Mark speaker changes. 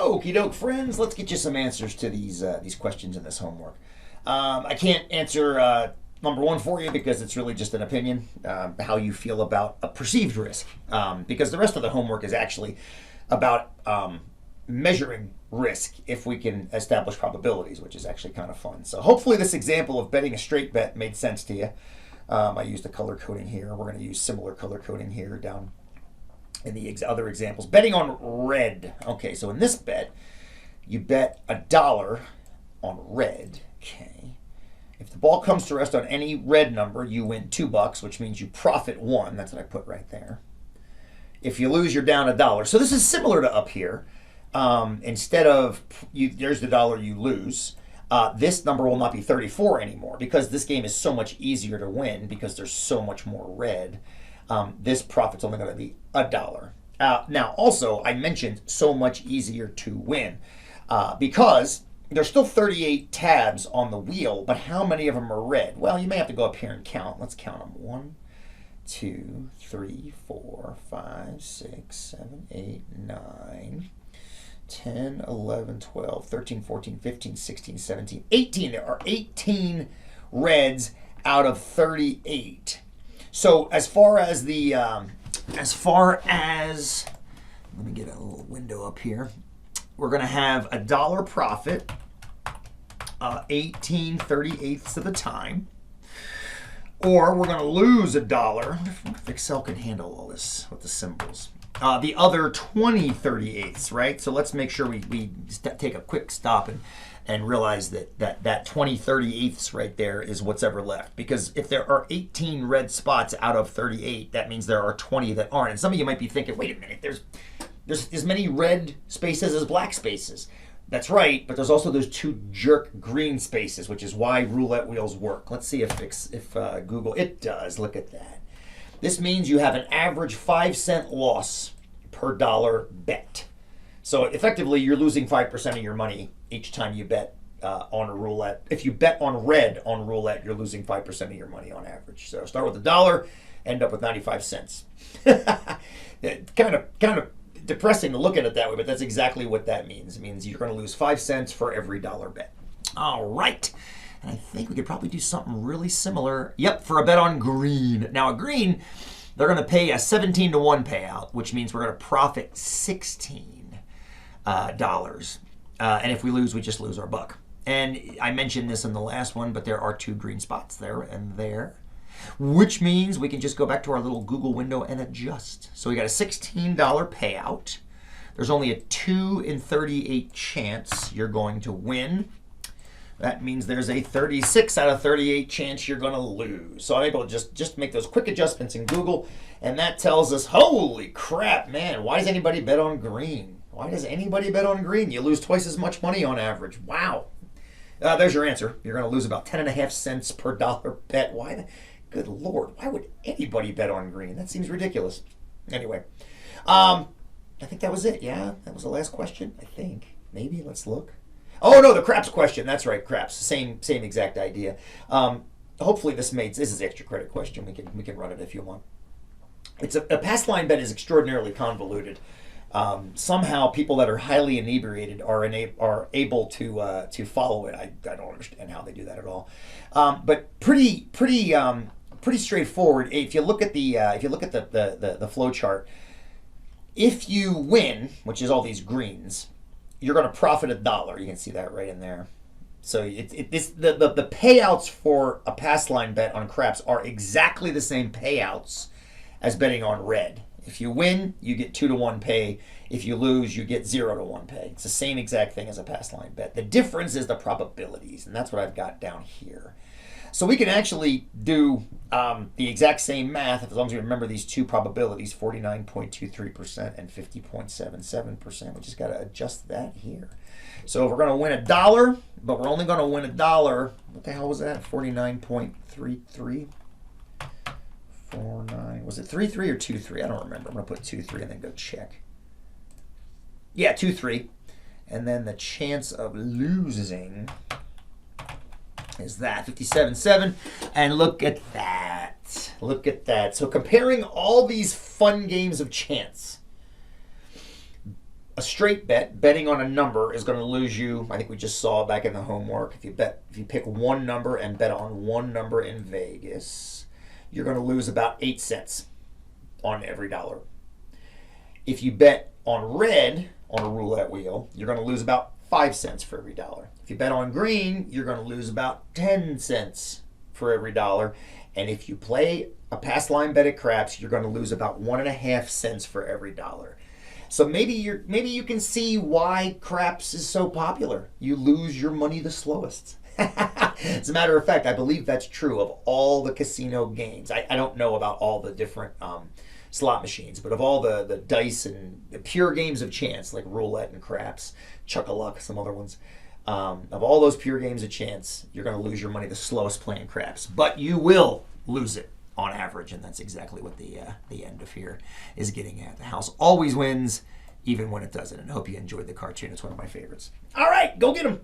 Speaker 1: Okie doke, friends. Let's get you some answers to these questions in this homework. I can't answer number one for you because it's really just an opinion, how you feel about a perceived risk. Because the rest of the homework is actually about measuring risk if we can establish probabilities, which is actually kind of fun. So hopefully this example of betting a straight bet made sense to you. I used a color coding here. We're going to use similar color coding here down in the other examples. Betting on red. Okay, so in this bet, you bet $1 on red. Okay. If the ball comes to rest on any red number, you win $2, which means you profit 1. That's what I put right there. If you lose, you're down $1. So this is similar to up here. Instead of there's the dollar you lose, this number will not be 34 anymore because this game is so much easier to win because there's so much more red. This profit's only going to be $1. Now, also, I mentioned so much easier to win because there's still 38 tabs on the wheel, but how many of them are red? Well, you may have to go up here and count. Let's count them. 1, 2, 3, 4, 5, 6, 7, 8, 9, 10, 11, 12, 13, 14, 15, 16, 17, 18. There are 18 reds out of 38. So as far as the, let me get a little window up here. We're going to have $1 profit, 18/38 of the time. Or we're going to lose $1. If Excel can handle all this with the symbols. The other 20/38, right? So let's make sure we take a quick stop and realize that 20/38 right there is what's ever left. Because if there are 18 red spots out of 38, that means there are 20 that aren't. And some of you might be thinking, wait a minute, there's as many red spaces as black spaces. That's right, but there's also those 2 jerk green spaces, which is why roulette wheels work. Let's see if Google, it does. Look at that. This means you have an average 5-cent loss per dollar bet. So effectively, you're losing 5% of your money each time you bet on a roulette. If you bet on red on roulette, you're losing 5% of your money on average. So start with $1, end up with 95 cents. kind of depressing to look at it that way, but that's exactly what that means. It means you're going to lose 5 cents for every dollar bet. All right. And I think we could probably do something really similar. Yep, for a bet on green. Now, a green, they're going to pay a 17-to-1 payout, which means we're going to profit $16. And if we lose, we just lose our buck. And I mentioned this in the last one, but there are 2 green spots there and there, which means we can just go back to our little Google window and adjust. So we got a $16 payout. There's only a 2 in 38 chance you're going to win. That means there's a 36 out of 38 chance you're going to lose. So I'm able to just make those quick adjustments in Google, and that tells us, holy crap, man, why does anybody bet on green? Why does anybody bet on green? You lose twice as much money on average. Wow. There's your answer. You're going to lose about 10.5 cents per dollar bet. Why? Good Lord, why would anybody bet on green? That seems ridiculous. Anyway, I think that was it. Yeah, that was the last question, I think. Maybe, let's look. Oh, no, the craps question. That's right, craps. Same exact idea. Hopefully this is extra credit question. We can run it if you want. It's a past line bet is extraordinarily convoluted. Somehow people that are highly inebriated are able to follow it. I don't understand how they do that at all. But pretty straightforward. If you look at the flow chart, if you win, which is all these greens, you're going to profit $1. You can see that right in there. So the payouts for a pass line bet on craps are exactly the same payouts as betting on red. If you win, you get 2-to-1 pay. If you lose, you get 0-to-1 pay. It's the same exact thing as a pass line bet. The difference is the probabilities, and that's what I've got down here. So we can actually do the exact same math as long as we remember these 2 probabilities, 49.23% and 50.77%. We just got to adjust that here. So if we're going to win $1, but we're only going to win $1, what the hell was that? 49.33? 49. Was it 3-3 or 2-3? I don't remember. I'm going to put 2-3 and then go check. Yeah, 2-3. And then the chance of losing is that 57.7. And look at that. Look at that. So comparing all these fun games of chance, a straight bet, betting on a number, is going to lose you. I think we just saw back in the homework. If you pick one number and bet on one number in Vegas, you're going to lose about 8 cents on every dollar. If you bet on red on a roulette wheel, you're going to lose about 5 cents for every dollar. If you bet on green, you're going to lose about 10 cents for every dollar. And if you play a pass line bet at craps, you're going to lose about 1.5 cents for every dollar. So maybe you can see why craps is so popular. You lose your money the slowest. As a matter of fact, I believe that's true of all the casino games. I don't know about all the different slot machines, but of all the dice and the pure games of chance, like roulette and craps, chuck-a-luck, some other ones, of all those pure games of chance, you're going to lose your money the slowest playing craps. But you will lose it on average, and that's exactly what the end of here is getting at. The house always wins, even when it doesn't. And I hope you enjoyed the cartoon. It's one of my favorites. All right, go get them.